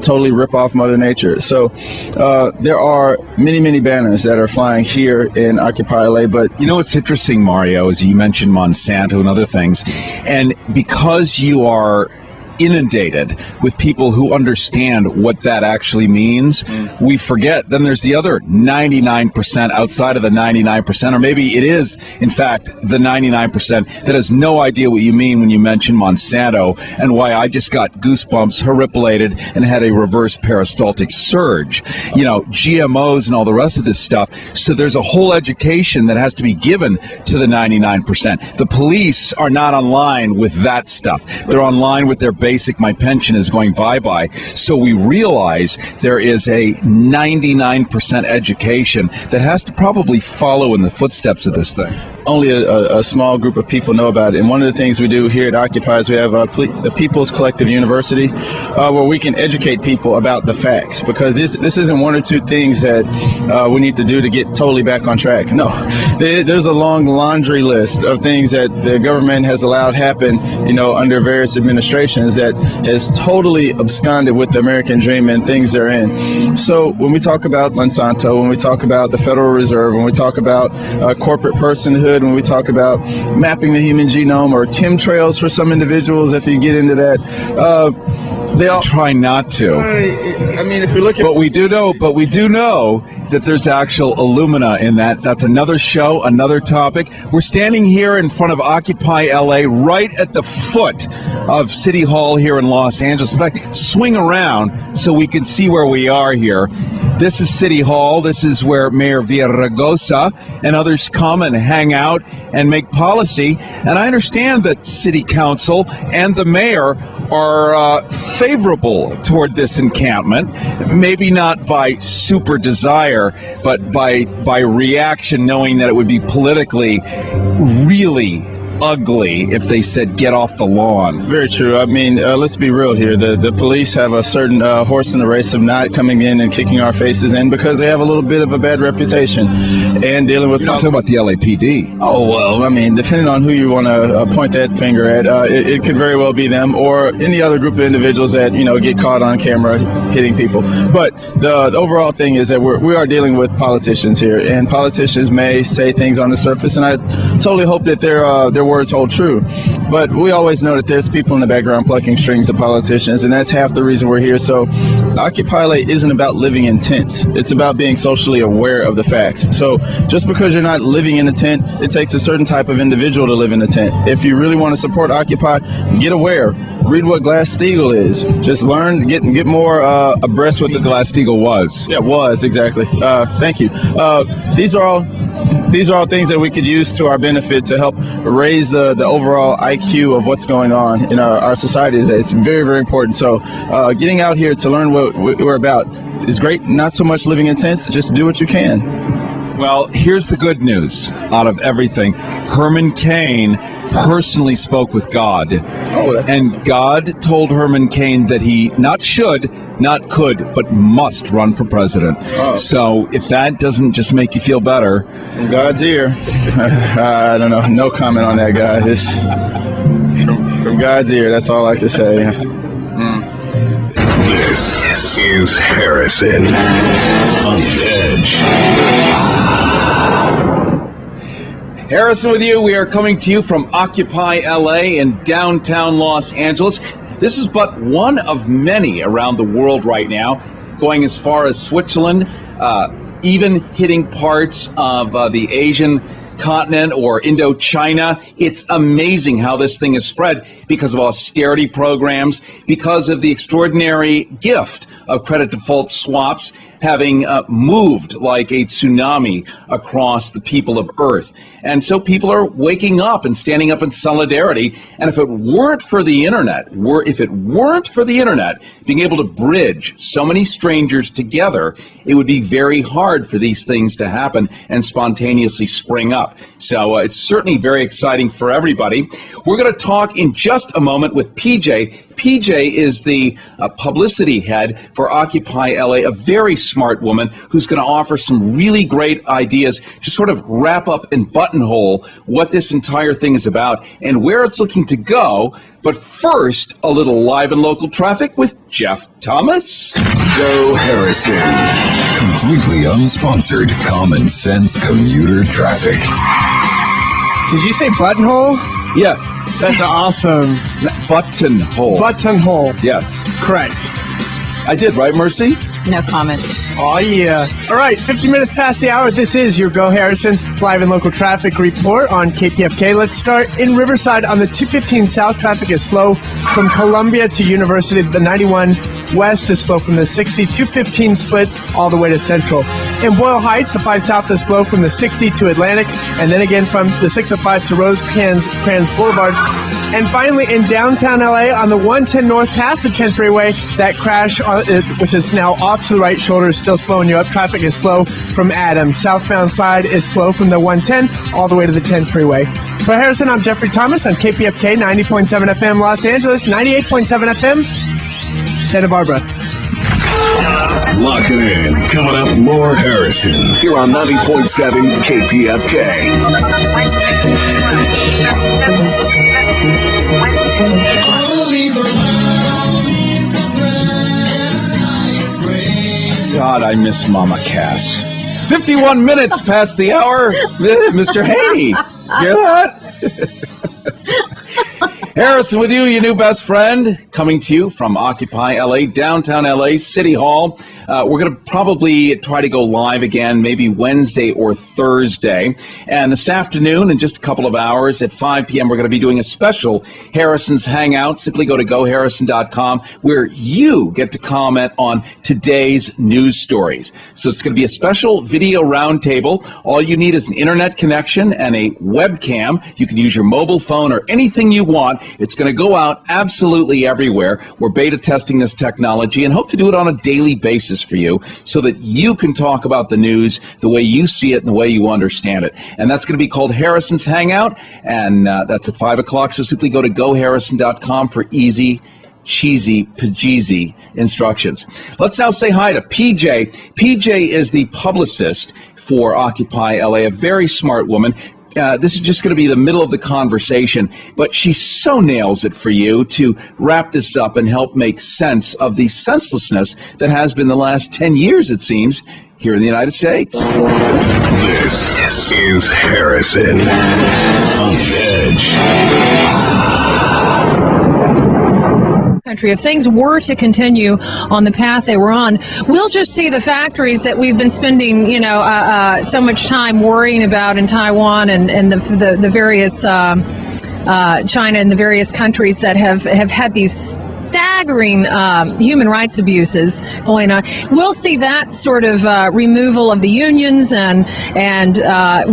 totally rip off Mother Nature. So there are many, many banners that are flying here in Occupy LA. But what's interesting, Mario, is you mentioned Monsanto and other things, and because you are inundated with people who understand what that actually means, we forget. Then there's the other 99% outside of the 99%, or maybe it is, in fact, the 99% that has no idea what you mean when you mention Monsanto, and why I just got goosebumps, horripilated, and had a reverse peristaltic surge. GMOs and all the rest of this stuff. So there's a whole education that has to be given to the 99%. The police are not online with that stuff. They're online with their basic, my pension is going bye-bye. So we realize there is a 99% education that has to probably follow in the footsteps of this thing. Only a small group of people know about it. And one of the things we do here at Occupy is we have the People's Collective University, where we can educate people about the facts, because this isn't one or two things that we need to do to get totally back on track. No, there's a long laundry list of things that the government has allowed happen, under various administrations that has totally absconded with the American dream and things they're in. So when we talk about Monsanto, when we talk about the Federal Reserve, when we talk about corporate personhood, when we talk about mapping the human genome, or chemtrails for some individuals, if you get into that, they all try not to. If you look at, but we do know that there's actual illumina in that. That's another show, another topic. We're standing here in front of Occupy LA, right at the foot of City Hall here in Los Angeles. In fact, swing around so we can see where we are here. This is City Hall. This is where Mayor Villaraigosa and others come and hang out and make policy. And I understand that City Council and the mayor are favorable toward this encampment, maybe not by super desire, but by reaction, knowing that it would be politically really ugly if they said get off the lawn. Very true. Let's be real here. The police have a certain horse in the race of not coming in and kicking our faces in, because they have a little bit of a bad reputation and dealing with. You're not talking about the LAPD. Oh, well, depending on who you want to point that finger at, it could very well be them or any other group of individuals that get caught on camera hitting people. But the overall thing is that we are dealing with politicians here, and politicians may say things on the surface, and I totally hope that they're words hold true. But we always know that there's people in the background plucking strings of politicians, and that's half the reason we're here. So Occupy LA isn't about living in tents. It's about being socially aware of the facts. So just because you're not living in a tent, it takes a certain type of individual to live in a tent. If you really want to support Occupy, get aware. Read what Glass-Steagall is. Just learn, get more abreast with what the Glass-Steagall was. Yeah, was, exactly. Thank you. These are all things that we could use to our benefit to help raise the overall IQ of what's going on in our society. It's very, very important. So getting out here to learn what we're about is great. Not so much living in tents, just do what you can. Well, here's the good news out of everything. Herman Cain personally spoke with God. And God told Herman Cain that he not should, not could, but must run for president. So if that doesn't just make you feel better. In God's ear. I don't know. No comment on that, guy. This from God's ear. That's all I can say. This is Harrison on the Edge. Harrison with you. We are coming to you from Occupy LA in downtown Los Angeles. This is but one of many around the world right now, going as far as Switzerland, even hitting parts of the Asian continent or Indochina. It's amazing how this thing is spread because of austerity programs, because of the extraordinary gift of credit default swaps having moved like a tsunami across the people of Earth. And so people are waking up and standing up in solidarity. And if it weren't for the internet, being able to bridge so many strangers together, it would be very hard for these things to happen and spontaneously spring up. So it's certainly very exciting for everybody. We're going to talk in just a moment with PJ. PJ is the publicity head for Occupy LA, a very smart woman who's going to offer some really great ideas to sort of wrap up and buttonhole what this entire thing is about and where it's looking to go. But first, a little live and local traffic with Jeff Thomas. GoHarrison. Completely unsponsored, common sense commuter traffic. Did you say buttonhole? Yes. That's awesome. Buttonhole. Buttonhole. Yes. Correct. I did, right, Mercy? No comment. Oh, yeah. All right, 50 minutes past the hour. This is your GoHarrison live and local traffic report on KPFK. Let's start in Riverside on the 215 South. Traffic is slow from Columbia to University. The 91 West is slow from the 60. 215 split all the way to Central. In Boyle Heights, the 5 South is slow from the 60 to Atlantic, and then again from the 605 to Rosecrans Boulevard. And finally, in downtown LA on the 110 North past the 10 freeway, that crash, which is now off to the right shoulder, is still slowing you up. Traffic is slow from Adams. Southbound side is slow from the 110 all the way to the 10 freeway. For Harrison, I'm Jeffrey Thomas on KPFK 90.7 FM Los Angeles, 98.7 FM Santa Barbara. Lock it in. Coming up, more Harrison. Here on 90.7 KPFK. God, I miss Mama Cass. 51 minutes past the hour. Mr. Haney, hear that? Harrison with you, your new best friend, coming to you from Occupy LA, downtown LA, City Hall. We're going to probably try to go live again, maybe Wednesday or Thursday. And this afternoon, in just a couple of hours at 5 p.m., we're going to be doing a special Harrison's Hangout. Simply go to GoHarrison.com, where you get to comment on today's news stories. So it's going to be a special video roundtable. All you need is an internet connection and a webcam. You can use your mobile phone or anything you want. It's going to go out absolutely everywhere. We're beta testing this technology and hope to do it on a daily basis for you so that you can talk about the news the way you see it and the way you understand it. And that's going to be called Harrison's Hangout, and that's at 5 o'clock. So simply go to GoHarrison.com for easy, cheesy, pajeezy instructions. Let's now say hi to PJ. PJ is the publicist for Occupy LA, a very smart woman. This is just going to be the middle of the conversation, but she so nails it for you to wrap this up and help make sense of the senselessness that has been the last 10 years, it seems, here in the United States. This is Harrison on Edge. Country. If things were to continue on the path they were on, we'll just see the factories that we've been spending, so much time worrying about in Taiwan and the various China and the various countries that have had these staggering human rights abuses going on. We'll see that sort of removal of the unions and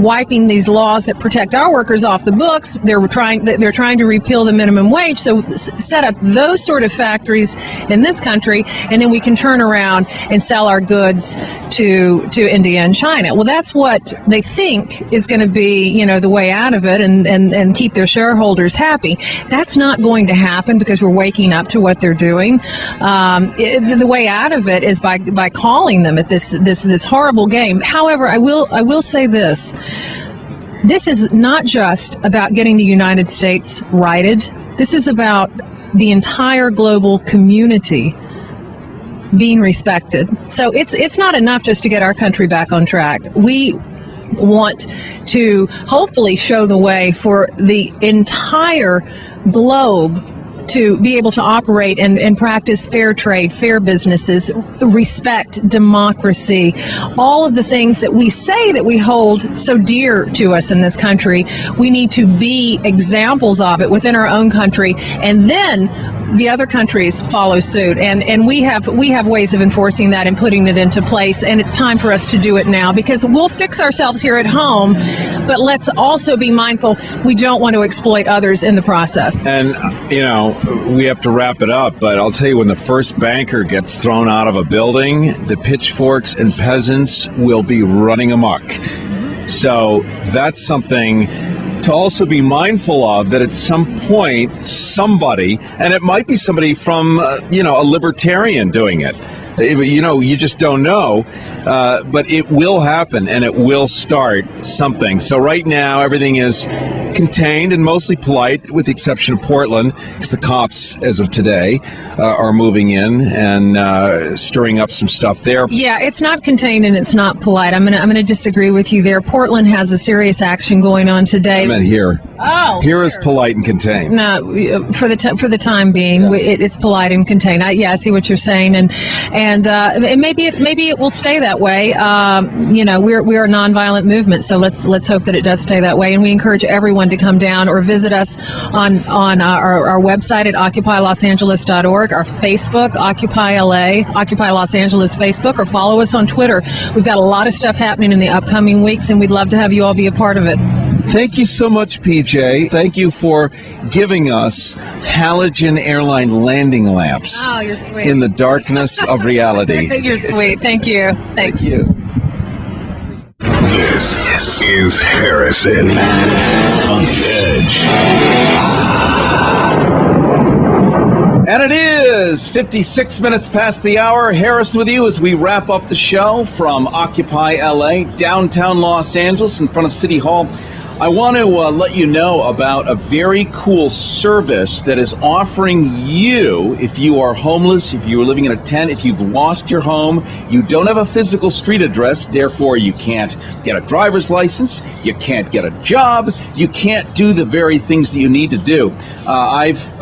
wiping these laws that protect our workers off the books. They're trying to repeal the minimum wage, so set up those sort of factories in this country, and then we can turn around and sell our goods to India and China. Well, that's what they think is going to be, the way out of it, and keep their shareholders happy. That's not going to happen because we're waking up to what they're doing. The way out of it is by calling them at this horrible game. However, I will say this. This is not just about getting the United States righted. This is about the entire global community being respected. So it's not enough just to get our country back on track. We want to hopefully show the way for the entire globe to be able to operate and practice fair trade, fair businesses, respect, democracy, all of the things that we say that we hold so dear to us in this country. We need to be examples of it within our own country, and then the other countries follow suit, and we have ways of enforcing that and putting it into place, and it's time for us to do it now, because we'll fix ourselves here at home, but let's also be mindful we don't want to exploit others in the process. And we have to wrap it up, but I'll tell you, when the first banker gets thrown out of a building, the pitchforks and peasants will be running amok. So that's something to also be mindful of, that at some point somebody, and it might be somebody from a libertarian doing it, you just don't know, but it will happen, and it will start something. So right now everything is contained and mostly polite, with the exception of Portland, because the cops, as of today, are moving in and stirring up some stuff there. Yeah, it's not contained and it's not polite. I'm gonna disagree with you there. Portland has a serious action going on today. I meant here. Oh, here is polite and contained. No, for the time being, it's polite and contained. I see what you're saying, and maybe it will stay that way. We're a nonviolent movement, so let's hope that it does stay that way. And we encourage everyone to come down or visit us on our website at occupylosangeles.org, our Facebook, Occupy LA, Occupy Los Angeles Facebook, or follow us on Twitter. We've got a lot of stuff happening in the upcoming weeks, and we'd love to have you all be a part of it. Thank you so much, PJ. Thank you for giving us halogen airline landing lamps. Oh, you're sweet. In the darkness of reality. You're sweet. Thank you. Thanks. Thank you. This is Harrison on the Edge. And it is 56 minutes past the hour. Harrison with you as we wrap up the show from Occupy LA, downtown Los Angeles, in front of City Hall. I want to let you know about a very cool service that is offering you, if you are homeless, if you are living in a tent, if you've lost your home, you don't have a physical street address, therefore you can't get a driver's license, you can't get a job, you can't do the very things that you need to do. I've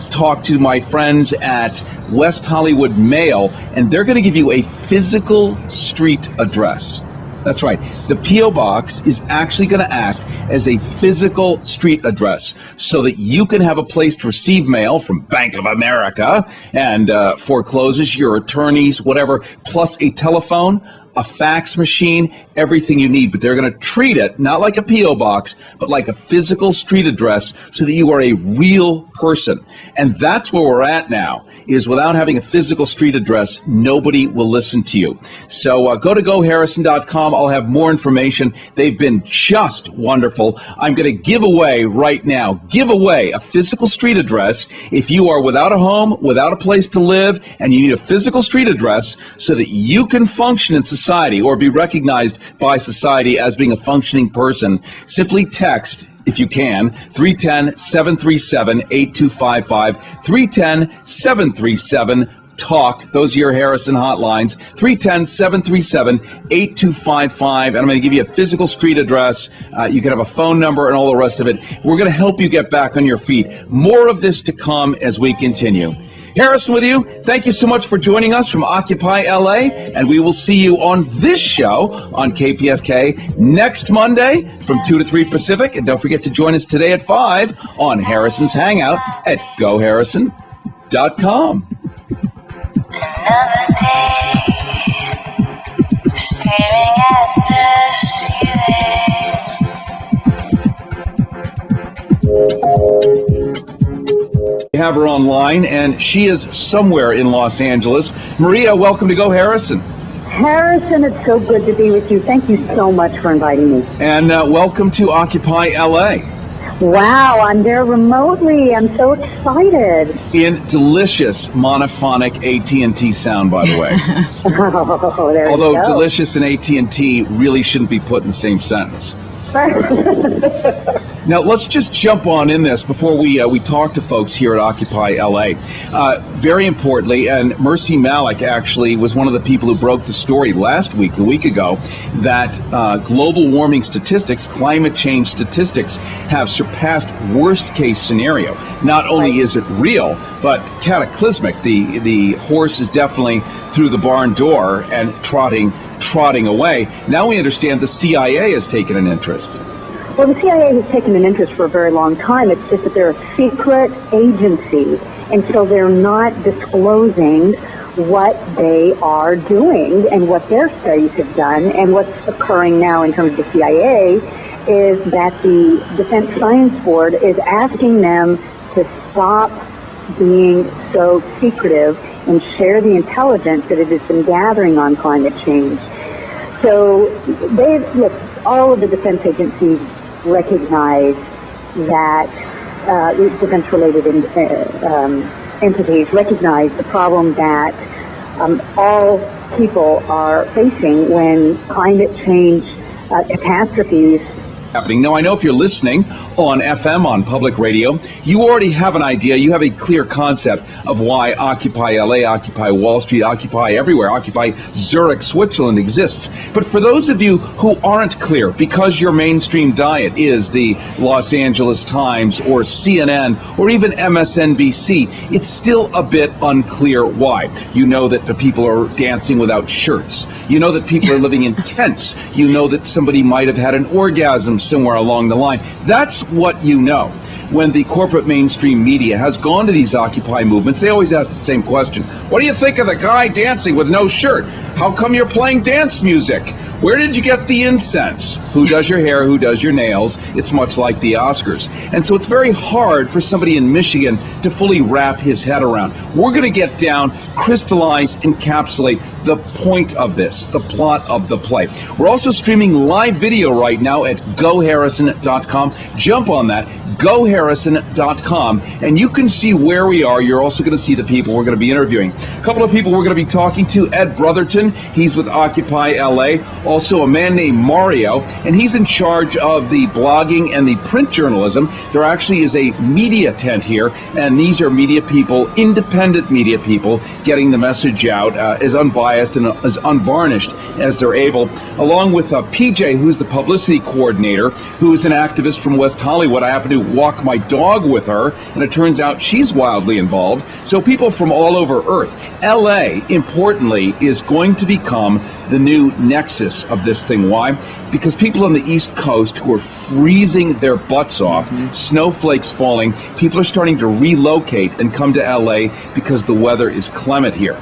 talked to my friends at West Hollywood Mail, and they're going to give you a physical street address. That's right. The P.O. Box is actually going to act as a physical street address so that you can have a place to receive mail from Bank of America and foreclosures, your attorneys, whatever, plus a telephone, a fax machine, everything you need. But they're going to treat it not like a P.O. Box, but like a physical street address so that you are a real person. And that's where we're at now, is without having a physical street address, nobody will listen to you. So go to GoHarrison.com. I'll have more information. They've been just wonderful. I'm going to give away right now, a physical street address if you are without a home, without a place to live, and you need a physical street address so that you can function in society or be recognized by society as being a functioning person. Simply text, if you can, 310-737-8255, 310-737-8255. TALK. Those are your Harrison hotlines, 310-737-8255. And I'm going to give you a physical street address. You can have a phone number and all the rest of it. We're going to help you get back on your feet. More of this to come as we continue. Harrison with you. Thank you so much for joining us from Occupy LA, and we will see you on this show on KPFK next Monday from 2 to 3 Pacific. And don't forget to join us today at 5 on Harrison's Hangout at GoHarrison.com. Another day, staring at the ceiling. We have her online, and she is somewhere in Los Angeles. Maria, welcome to Go Harrison. Harrison, it's so good to be with you. Thank you so much for inviting me. And welcome to Occupy LA. Wow, I'm there remotely. I'm so excited. In delicious monophonic AT&T sound, by the way. Oh, there Although you go. delicious and AT&T really shouldn't be put in the same sentence. Now, let's just jump on in this before we talk to folks here at Occupy LA. Very importantly, and Mercy Malik actually was one of the people who broke the story a week ago, that global warming statistics, climate change statistics, have surpassed worst case scenario. Not only is it real, but cataclysmic. The horse is definitely through the barn door and trotting away. Now we understand the CIA has taken an interest. Well, the CIA has taken an interest for a very long time. It's just that they're a secret agency, and so they're not disclosing what they are doing and what their studies have done. And what's occurring now in terms of the CIA is that the Defense Science Board is asking them to stop being so secretive and share the intelligence that it has been gathering on climate change. So all of the defense agencies recognize that defense-related entities recognize the problem that all people are facing when climate change catastrophes happening. Now, I know if you're listening on FM, on public radio, you already have an idea, you have a clear concept of why Occupy LA, Occupy Wall Street, Occupy everywhere, Occupy Zurich, Switzerland exists. But for those of you who aren't clear, because your mainstream diet is the Los Angeles Times or CNN or even MSNBC, it's still a bit unclear why. You know that the people are dancing without shirts. You know that people are living in tents. You know that somebody might have had an orgasm somewhere along the line. That's what you know. When the corporate mainstream media has gone to these Occupy movements, they always ask the same question. What do you think of the guy dancing with no shirt? How come you're playing dance music? Where did you get the incense? Who does your hair? Who does your nails? It's much like the Oscars. And so it's very hard for somebody in Michigan to fully wrap his head around. We're going to get down, crystallize, encapsulate the point of this, the plot of the play. We're also streaming live video right now at GoHarrison.com. Jump on that, GoHarrison.com, and you can see where we are. You're also going to see the people we're going to be interviewing. A couple of people we're going to be talking to. Ed Brotherton, he's with Occupy LA. Also a man named Mario, and he's in charge of the blogging and the print journalism. There actually is a media tent here, and these are media people, independent media people, getting the message out as unbiased and as unvarnished as they're able, along with PJ, who's the publicity coordinator, who is an activist from West Hollywood. I happen to walk my dog with her, and it turns out she's wildly involved. So people from all over Earth. LA, importantly, is going to become the new nexus of this thing. Why? Because people on the East Coast who are freezing their butts off, snowflakes falling, people are starting to relocate and come to LA because the weather is clement here.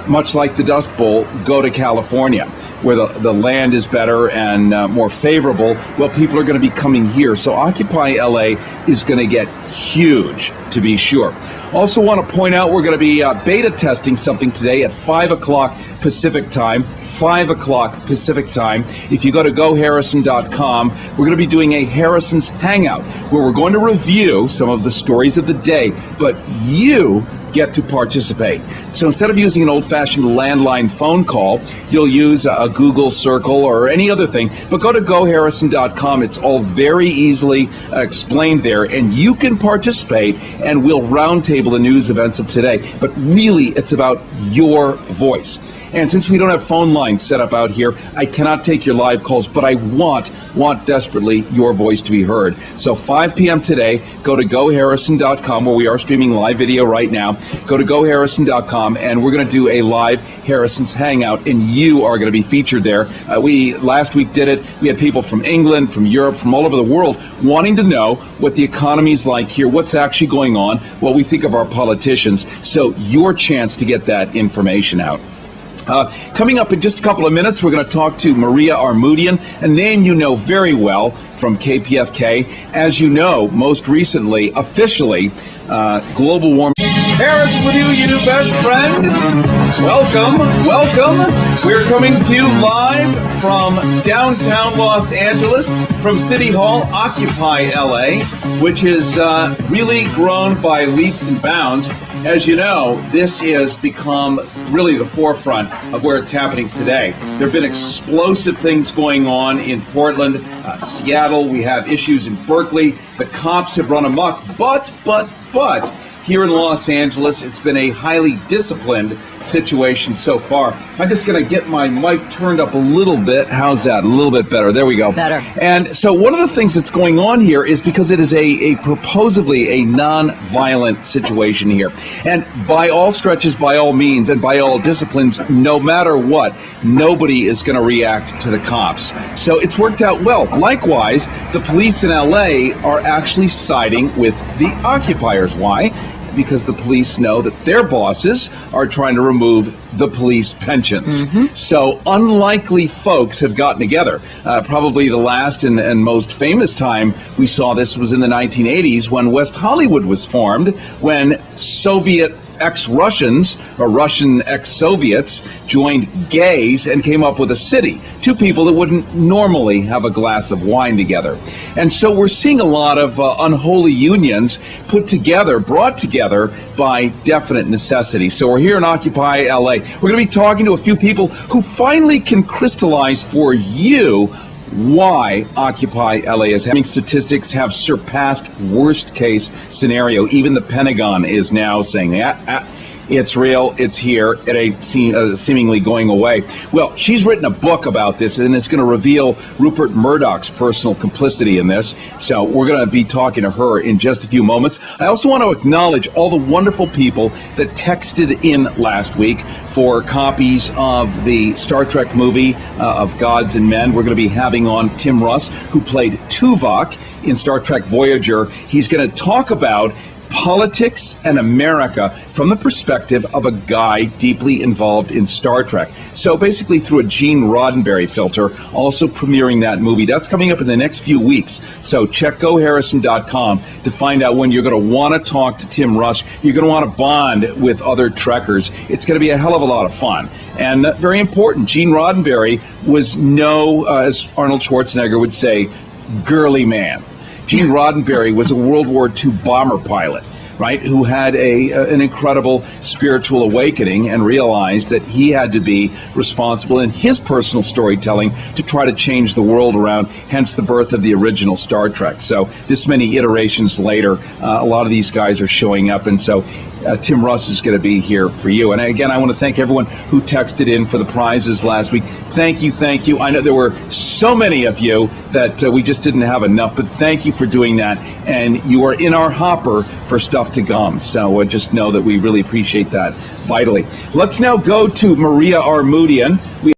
Much like the Dust Bowl, go to California, where the land is better and more favorable. Well, people are going to be coming here. So Occupy LA is going to get huge, to be sure. Also want to point out we're going to be beta testing something today at 5 o'clock Pacific time, 5 o'clock Pacific time. If you go to GoHarrison.com, we're going to be doing a Harrison's Hangout, where we're going to review some of the stories of the day, but you get to participate. So instead of using an old-fashioned landline phone call, you'll use a Google Circle or any other thing, but go to GoHarrison.com. It's all very easily explained there, and you can participate, and we'll roundtable the news events of today. But really, it's about your voice. And since we don't have phone lines set up out here, I cannot take your live calls, but I want desperately your voice to be heard. So 5 p.m. today, go to GoHarrison.com, where we are streaming live video right now. Go to GoHarrison.com, and we're going to do a live Harrison's Hangout, and you are going to be featured there. We last week did it. We had people from England, from Europe, from all over the world wanting to know what the economy's like here, what's actually going on, what we think of our politicians. So your chance to get that information out. Coming up in just a couple of minutes, we're going to talk to Maria Armoudian, a name you know very well from KPFK. As you know, most recently, officially, global warming. Harris with you best friend. Welcome. We're coming to you live from downtown Los Angeles, from City Hall, Occupy LA, which has really grown by leaps and bounds. As you know, this has become really the forefront of where it's happening today. There have been explosive things going on in Portland, Seattle. We have issues in Berkeley. The cops have run amok. But here in Los Angeles, it's been a highly disciplined situation so far. I'm just going to get my mic turned up a little bit. How's that? A little bit better. There we go. Better. And so one of the things that's going on here is because it is a proposedly a non-violent situation here. And by all stretches, by all means, and by all disciplines, no matter what, nobody is going to react to the cops. So it's worked out well. Likewise, the police in LA are actually siding with the occupiers. Why? Because the police know that their bosses are trying to remove the police pensions. So unlikely folks have gotten together. Probably the last and most famous time we saw this was in the 1980s when West Hollywood was formed, when Soviet ex-Russians or Russian ex-Soviets joined gays and came up with a city. Two people that wouldn't normally have a glass of wine together. And so we're seeing a lot of unholy unions brought together by definite necessity. So we're here in Occupy LA. We're going to be talking to a few people who finally can crystallize for you why Occupy LA is having statistics have surpassed worst case scenario. Even the Pentagon is now saying, it's real, it's here, it ain't seemingly going away. Well, she's written a book about this, and it's going to reveal Rupert Murdoch's personal complicity in this. So we're going to be talking to her in just a few moments. I also want to acknowledge all the wonderful people that texted in last week for copies of the Star Trek movie of Gods and Men. We're going to be having on Tim Russ, who played Tuvok in Star Trek Voyager. He's going to talk about politics and America from the perspective of a guy deeply involved in Star Trek. So basically through a Gene Roddenberry filter, also premiering that movie. That's coming up in the next few weeks. So check GoHarrison.com to find out when you're going to want to talk to Tim Russ. You're going to want to bond with other Trekkers. It's going to be a hell of a lot of fun. And very important, Gene Roddenberry was as Arnold Schwarzenegger would say, girly man. Gene Roddenberry was a World War II bomber pilot, right, who had an incredible spiritual awakening and realized that he had to be responsible in his personal storytelling to try to change the world around, hence the birth of the original Star Trek. So this many iterations later, a lot of these guys are showing up, and so Tim Russ is going to be here for you. And again, I want to thank everyone who texted in for the prizes last week. Thank you. I know there were so many of you that we just didn't have enough, but thank you for doing that. And you are in our hopper for stuff to come. So just know that we really appreciate that vitally. Let's now go to Maria Armoudian.